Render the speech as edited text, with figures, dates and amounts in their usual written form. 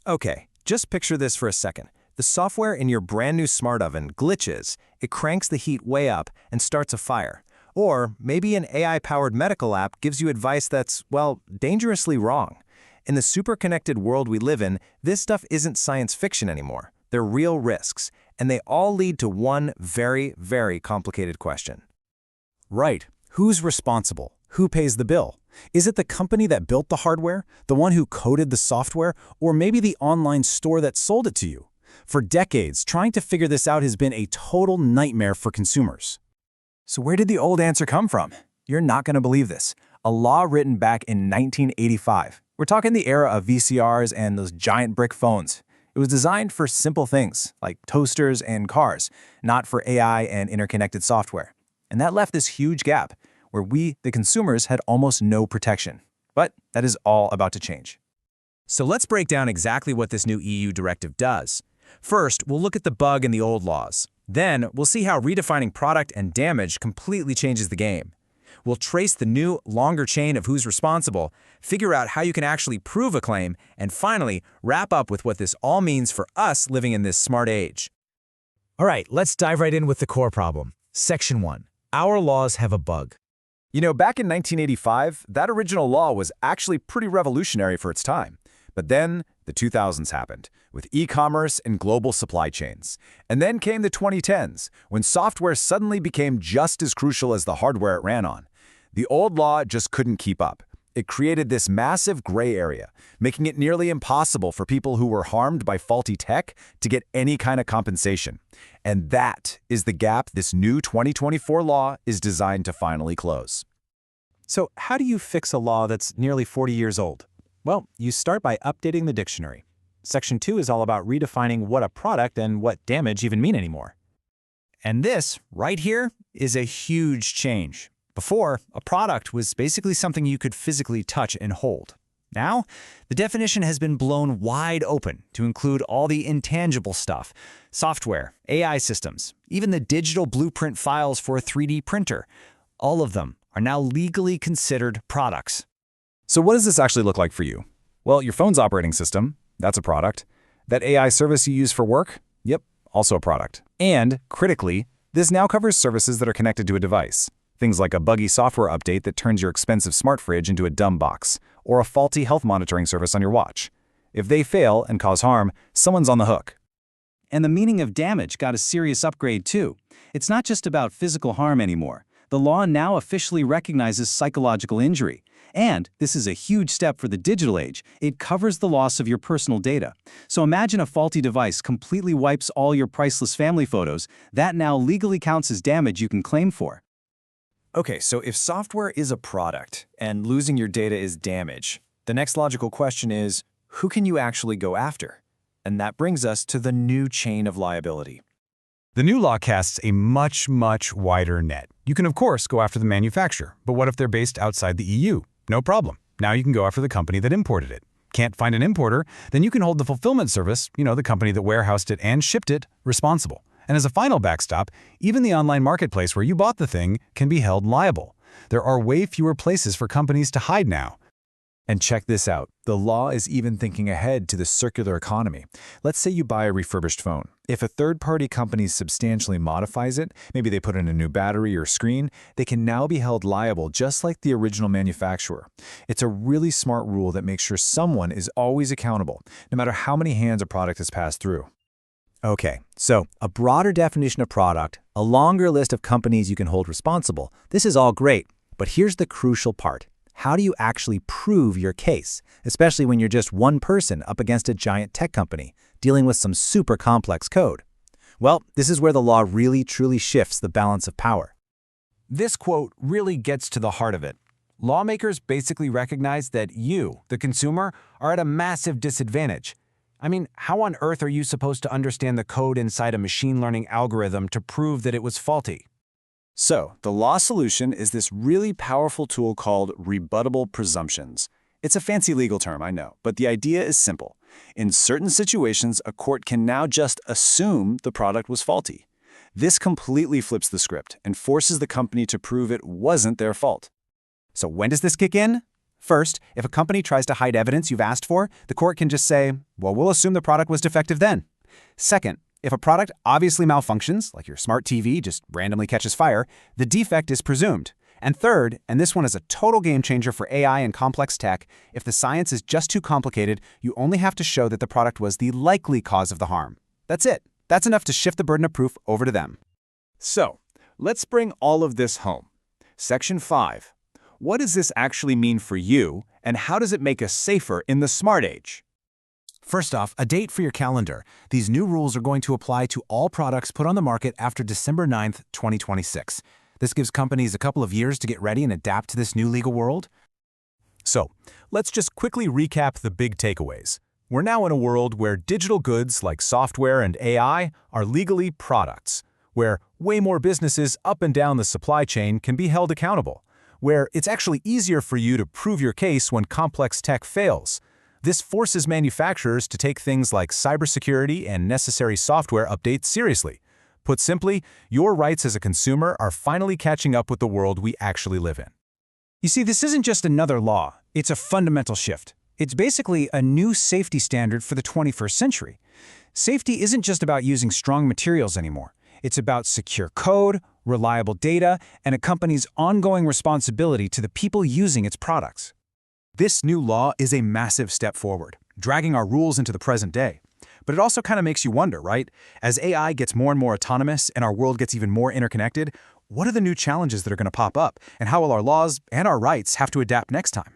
Okay, just picture this for a second. The software in your brand new smart oven glitches, it cranks the heat way up and starts a fire. Or maybe an AI-powered medical app gives you advice that's, well, dangerously wrong. In the super-connected world we live in, this stuff isn't science fiction anymore. They're real risks, and they all lead to one very, very complicated question. Right. Who's responsible? Who pays the bill? Is it the company that built the hardware, the one who coded the software, or maybe the online store that sold it to you? For decades, trying to figure this out has been a total nightmare for consumers. So where did the old answer come from? You're not going to believe this. A law written back in 1985. We're talking the era of VCRs and those giant brick phones. It was designed for simple things, like toasters and cars, not for AI and interconnected software. And that left this huge gap, where we, the consumers, had almost no protection. But that is all about to change. So let's break down exactly what this new EU directive does. First, we'll look at the bug in the old laws. Then, we'll see how redefining product and damage completely changes the game. We'll trace the new, longer chain of who's responsible, figure out how you can actually prove a claim, and finally, wrap up with what this all means for us living in this smart age. All right, let's dive right in with the core problem. Section 1. Our laws have a bug. You know, back in 1985, that original law was actually pretty revolutionary for its time. But then, the 2000s happened, with e-commerce and global supply chains. And then came the 2010s, when software suddenly became just as crucial as the hardware it ran on. The old law just couldn't keep up. It created this massive gray area, making it nearly impossible for people who were harmed by faulty tech to get any kind of compensation. And that is the gap this new 2024 law is designed to finally close. So how do you fix a law that's nearly 40 years old? Well, you start by updating the dictionary. Section 2 is all about redefining what a product and what damage even mean anymore. And this, right here, is a huge change. Before, a product was basically something you could physically touch and hold. Now, the definition has been blown wide open to include all the intangible stuff: software, AI systems, even the digital blueprint files for a 3D printer. All of them are now legally considered products. So what does this actually look like for you? Well, your phone's operating system, that's a product. That AI service you use for work? Yep, also a product. And, critically, this now covers services that are connected to a device. Things like a buggy software update that turns your expensive smart fridge into a dumb box, or a faulty health monitoring service on your watch. If they fail and cause harm, someone's on the hook. And the meaning of damage got a serious upgrade too. It's not just about physical harm anymore. The law now officially recognizes psychological injury. And this is a huge step for the digital age. It covers the loss of your personal data. So imagine a faulty device completely wipes all your priceless family photos. That now legally counts as damage you can claim for. Okay, so if software is a product and losing your data is damage, the next logical question is, who can you actually go after? And that brings us to the new chain of liability. The new law casts a much wider net. You can, of course, go after the manufacturer, but what if they're based outside the EU? No problem. Now you can go after the company that imported it. Can't find an importer? Then you can hold the fulfillment service, the company that warehoused it and shipped it, responsible. And as a final backstop, even the online marketplace where you bought the thing can be held liable. There are way fewer places for companies to hide now. And check this out. The law is even thinking ahead to the circular economy. Let's say you buy a refurbished phone. If a third-party company substantially modifies it, maybe they put in a new battery or screen, they can now be held liable just like the original manufacturer. It's a really smart rule that makes sure someone is always accountable, no matter how many hands a product has passed through. Okay, so a broader definition of product, a longer list of companies you can hold responsible. This is all great, but here's the crucial part. How do you actually prove your case, especially when you're just one person up against a giant tech company dealing with some super complex code? Well, this is where the law really truly shifts the balance of power. This quote really gets to the heart of it. Lawmakers basically recognize that you, the consumer, are at a massive disadvantage. I mean, how on earth are you supposed to understand the code inside a machine learning algorithm to prove that it was faulty? So, the law solution is this really powerful tool called rebuttable presumptions. It's a fancy legal term, I know, but the idea is simple. In certain situations, a court can now just assume the product was faulty. This completely flips the script and forces the company to prove it wasn't their fault. So when does this kick in? First, if a company tries to hide evidence you've asked for, the court can just say, well, we'll assume the product was defective then. Second, if a product obviously malfunctions, like your smart TV just randomly catches fire, the defect is presumed. And third, and this one is a total game changer for AI and complex tech, if the science is just too complicated, you only have to show that the product was the likely cause of the harm. That's it. That's enough to shift the burden of proof over to them. So, let's bring all of this home. Section 5. What does this actually mean for you, and how does it make us safer in the smart age? First off, a date for your calendar. These new rules are going to apply to all products put on the market after December 9th, 2026. This gives companies a couple of years to get ready and adapt to this new legal world. So, let's just quickly recap the big takeaways. We're now in a world where digital goods like software and AI are legally products, where way more businesses up and down the supply chain can be held accountable, where it's actually easier for you to prove your case when complex tech fails. This forces manufacturers to take things like cybersecurity and necessary software updates seriously. Put simply, your rights as a consumer are finally catching up with the world we actually live in. You see, this isn't just another law, it's a fundamental shift. It's basically a new safety standard for the 21st century. Safety isn't just about using strong materials anymore. It's about secure code, reliable data, and a company's ongoing responsibility to the people using its products. This new law is a massive step forward, dragging our rules into the present day. But it also kind of makes you wonder, right? As AI gets more and more autonomous and our world gets even more interconnected, what are the new challenges that are going to pop up, and how will our laws and our rights have to adapt next time?